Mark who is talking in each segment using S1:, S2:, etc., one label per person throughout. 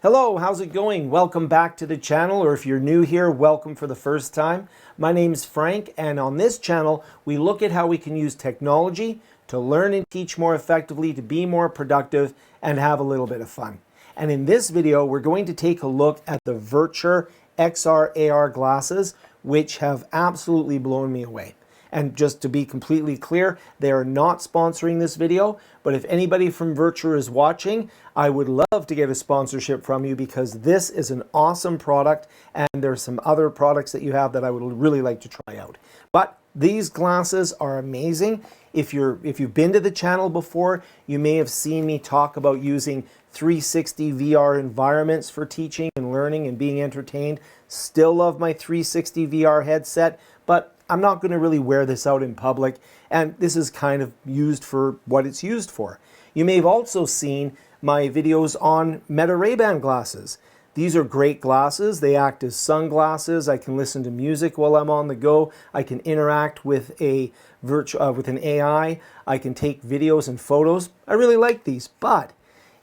S1: Hello, how's it going? Welcome back to the channel, or if you're new here, welcome for the first time. My name's Frank, and on this channel, we look at how we can use technology to learn and teach more effectively, to be more productive, and have a little bit of fun. And in this video, we're going to take a look at the Viture XR AR glasses, which have absolutely blown me away. And just to be completely clear, they are not sponsoring this video, but if anybody from Viture is watching, I would love to get a sponsorship from you because this is an awesome product and there's some other products that you have that I would really like to try out. But these glasses are amazing. If you've been to the channel before, you may have seen me talk about using 360 VR environments for teaching and learning and being entertained. Still love my 360 VR headset, but I'm not going to really wear this out in public, and this is kind of used for what it's used for. You may have also seen my videos on Meta Ray-Ban glasses. These are great glasses. They act as sunglasses. I can listen to music while I'm on the go. I can interact with an AI. I can take videos and photos. I really like these, but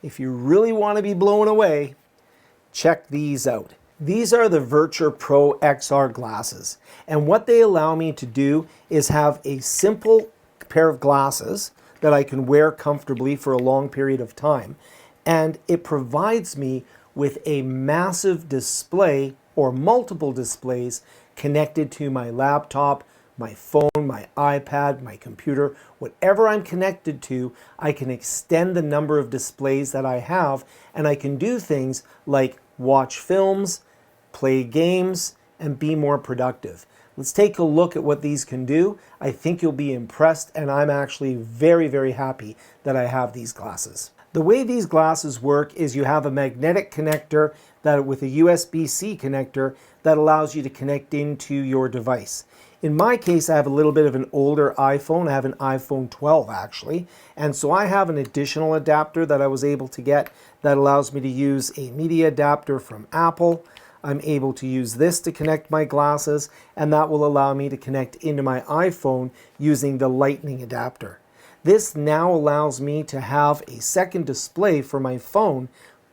S1: if you really want to be blown away, check these out. These are the Viture Pro XR glasses, and what they allow me to do is have a simple pair of glasses that I can wear comfortably for a long period of time, and it provides me with a massive display or multiple displays connected to my laptop, my phone, my iPad, my computer, whatever I'm connected to. I can extend the number of displays that I have, and I can do things like watch films, play games, and be more productive. Let's take a look at what these can do. I think you'll be impressed, and I'm actually very, very happy that I have these glasses. The way these glasses work is you have a magnetic connector with a USB-C connector that allows you to connect into your device. In my case, I have a little bit of an older iPhone. I have an iPhone 12 actually, and so I have an additional adapter that I was able to get that allows me to use a media adapter from Apple. I'm able to use this to connect my glasses, and that will allow me to connect into my iPhone using the Lightning adapter. This now allows me to have a second display for my phone,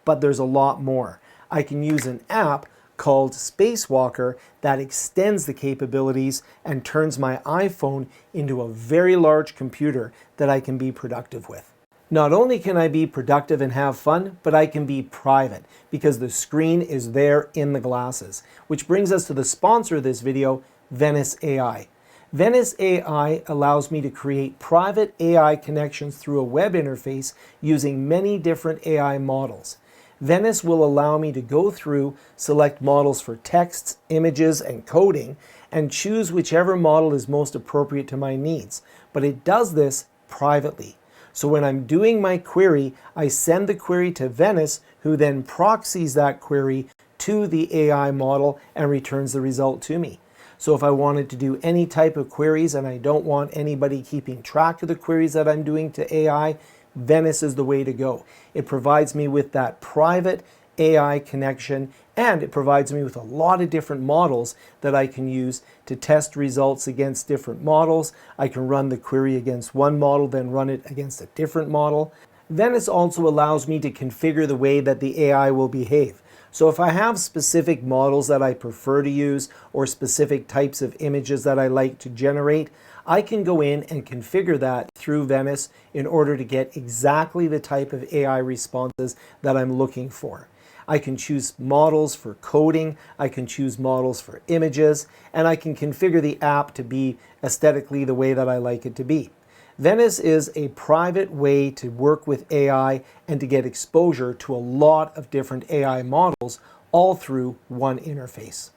S1: but there's a lot more. I can use an app called Spacewalker that extends the capabilities and turns my iPhone into a very large computer that I can be productive with. Not only can I be productive and have fun, but I can be private because the screen is there in the glasses. Which brings us to the sponsor of this video, Venice AI. Venice AI allows me to create private AI connections through a web interface using many different AI models. Venice will allow me to go through, select models for texts, images, and coding, and choose whichever model is most appropriate to my needs. But it does this privately. So when I'm doing my query, I send the query to Venice, who then proxies that query to the AI model and returns the result to me. So if I wanted to do any type of queries and I don't want anybody keeping track of the queries that I'm doing to AI, Venice is the way to go. It provides me with that private AI connection, and it provides me with a lot of different models that I can use to test results against different models. I can run the query against one model, then run it against a different model. Venice also allows me to configure the way that the AI will behave. So if I have specific models that I prefer to use or specific types of images that I like to generate, I can go in and configure that through Venice in order to get exactly the type of AI responses that I'm looking for. I can choose models for coding, I can choose models for images, and I can configure the app to be aesthetically the way that I like it to be. Venice is a private way to work with AI and to get exposure to a lot of different AI models all through one interface.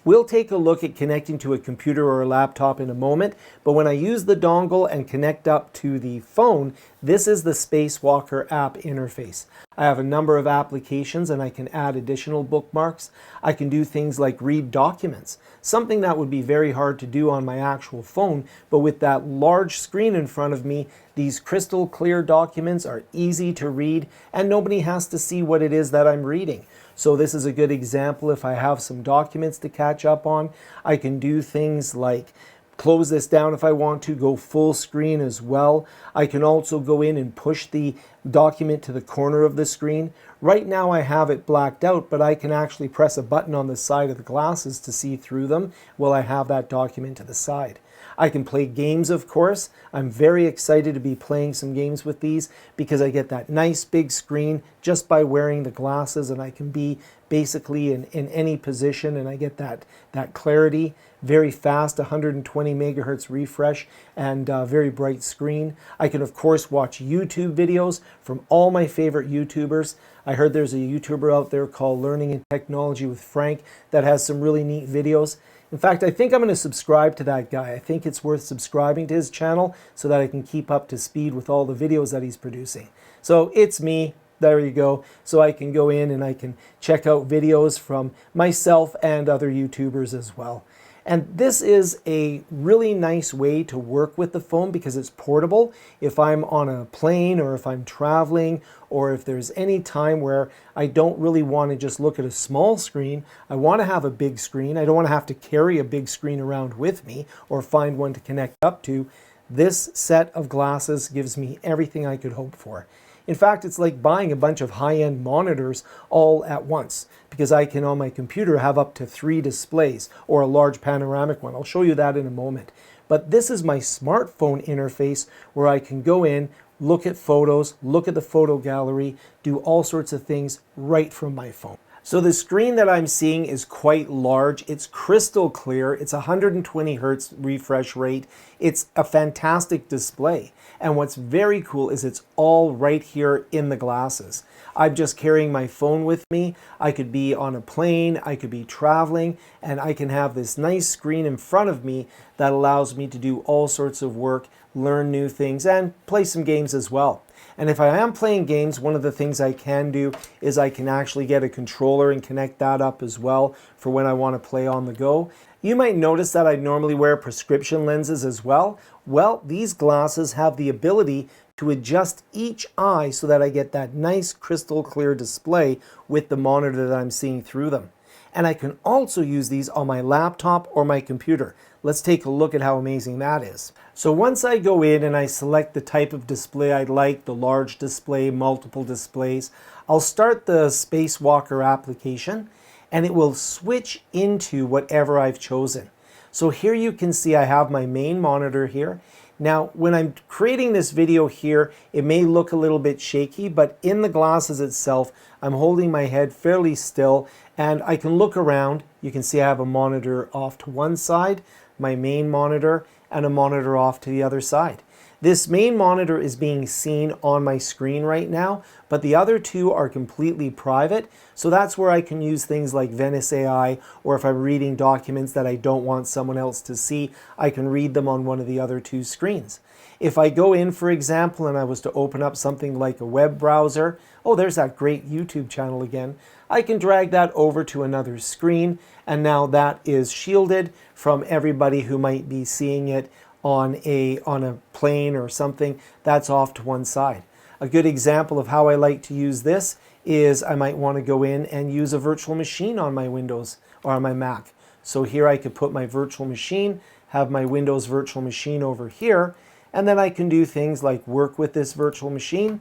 S1: We'll take a look at connecting to a computer or a laptop in a moment, but when I use the dongle and connect up to the phone, this is the Spacewalker app interface. I have a number of applications and I can add additional bookmarks. I can do things like read documents, something that would be very hard to do on my actual phone, but with that large screen in front of me, these crystal clear documents are easy to read and nobody has to see what it is that I'm reading. So this is a good example. If I have some documents to catch up on, I can do things like close this down if I want to, go full screen as well. I can also go in and push the document to the corner of the screen. Right now I have it blacked out, but I can actually press a button on the side of the glasses to see through them while I have that document to the side. I can play games, of course. I'm very excited to be playing some games with these because I get that nice big screen just by wearing the glasses, and I can be basically in any position, and I get that clarity. Very fast, 120 megahertz refresh, and very bright screen. I can, of course, watch YouTube videos from all my favorite YouTubers. I heard there's a YouTuber out there called Learning and Technology with Frank that has some really neat videos. In fact, I think I'm going to subscribe to that guy. I think it's worth subscribing to his channel so that I can keep up to speed with all the videos that he's producing. So it's me. There you go. So I can go in and I can check out videos from myself and other YouTubers as well. And this is a really nice way to work with the phone because it's portable. If I'm on a plane or if I'm traveling or if there's any time where I don't really want to just look at a small screen, I want to have a big screen. I don't want to have to carry a big screen around with me or find one to connect up to. This set of glasses gives me everything I could hope for. In fact, it's like buying a bunch of high-end monitors all at once because I can on my computer have up to 3 displays or a large panoramic one. I'll show you that in a moment. But this is my smartphone interface where I can go in, look at photos, look at the photo gallery, do all sorts of things right from my phone. So the screen that I'm seeing is quite large. It's crystal clear. It's 120 hertz refresh rate. It's a fantastic display. And what's very cool is it's all right here in the glasses. I'm just carrying my phone with me. I could be on a plane, I could be traveling, and I can have this nice screen in front of me that allows me to do all sorts of work, learn new things, and play some games as well. And if I am playing games, one of the things I can do is I can actually get a controller and connect that up as well for when I want to play on the go. You might notice that I normally wear prescription lenses as well. Well, these glasses have the ability to adjust each eye so that I get that nice crystal clear display with the monitor that I'm seeing through them. And I can also use these on my laptop or my computer. Let's take a look at how amazing that is. So once I go in and I select the type of display I'd like, the large display, multiple displays, I'll start the Spacewalker application and it will switch into whatever I've chosen. So here you can see I have my main monitor here. Now, when I'm creating this video here, it may look a little bit shaky, but in the glasses itself, I'm holding my head fairly still and I can look around. You can see I have a monitor off to one side, my main monitor, and a monitor off to the other side. This main monitor is being seen on my screen right now, but the other two are completely private. So that's where I can use things like Venice AI, or if I'm reading documents that I don't want someone else to see, I can read them on one of the other two screens. If I go in, for example, and I was to open up something like a web browser, oh, there's that great YouTube channel again. I can drag that over to another screen, and now that is shielded from everybody who might be seeing it on a plane or something. That's off to one side. A good example of how I like to use this is I might want to go in and use a virtual machine on my Windows or on my Mac. So here I could put my virtual machine, have my Windows virtual machine over here, and then I can do things like work with this virtual machine.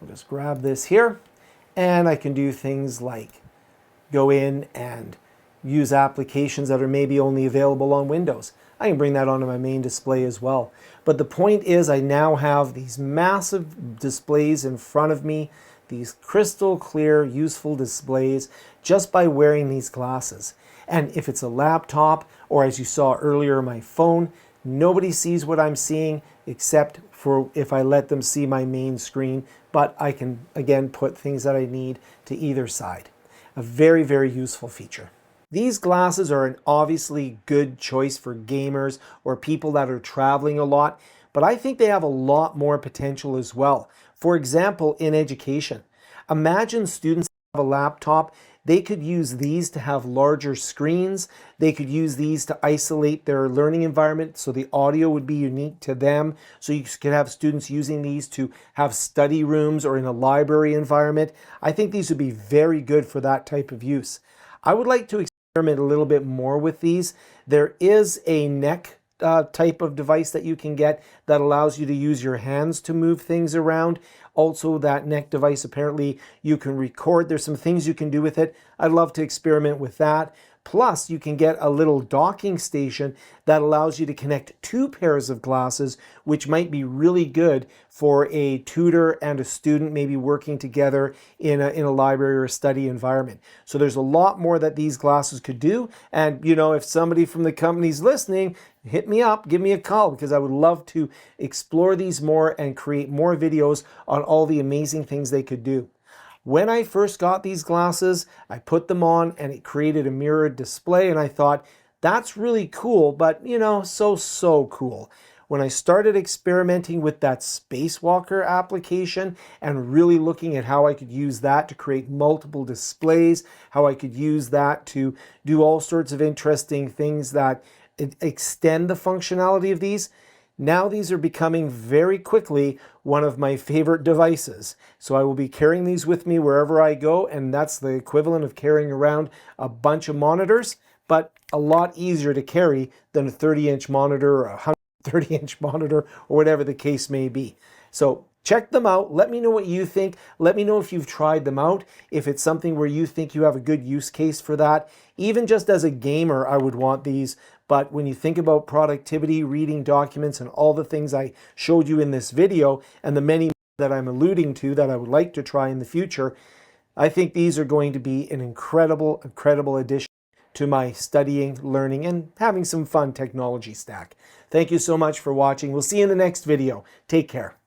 S1: I'll just grab this here, and I can do things like go in and use applications that are maybe only available on Windows. I can bring that onto my main display as well. But the point is I now have these massive displays in front of me, these crystal clear, useful displays just by wearing these glasses. And if it's a laptop, or as you saw earlier, my phone, nobody sees what I'm seeing except for if I let them see my main screen, but I can again put things that I need to either side. A very, very useful feature. These glasses are an obviously good choice for gamers or people that are traveling a lot, but I think they have a lot more potential as well. For example, in education, imagine students have a laptop. They could use these to have larger screens. They could use these to isolate their learning environment so the audio would be unique to them. So you could have students using these to have study rooms or in a library environment. I think these would be very good for that type of use. I would like to experiment a little bit more with these. There is a neck type of device that you can get that allows you to use your hands to move things around. Also, that neck device, apparently you can record. There's some things you can do with it. I'd love to experiment with that. Plus, you can get a little docking station that allows you to connect 2 pairs of glasses, which might be really good for a tutor and a student maybe working together in a library or a study environment. So there's a lot more that these glasses could do. And, you know, if somebody from the company's listening, hit me up, give me a call, because I would love to explore these more and create more videos on all the amazing things they could do. When I first got these glasses, I put them on and it created a mirrored display, and I thought, that's really cool, but you know, so cool. When I started experimenting with that Spacewalker application and really looking at how I could use that to create multiple displays, how I could use that to do all sorts of interesting things that extend the functionality of these, now these are becoming very quickly one of my favorite devices. So I will be carrying these with me wherever I go, and that's the equivalent of carrying around a bunch of monitors, but a lot easier to carry than a 30-inch monitor or a 130-inch monitor or whatever the case may be. So check them out. Let me know what you think. Let me know if you've tried them out, if it's something where you think you have a good use case for that. Even just as a gamer, I would want these. But when you think about productivity, reading documents, and all the things I showed you in this video, and the many that I'm alluding to that I would like to try in the future, I think these are going to be an incredible addition to my studying, learning, and having some fun technology stack. Thank you so much for watching. We'll see you in the next video. Take care.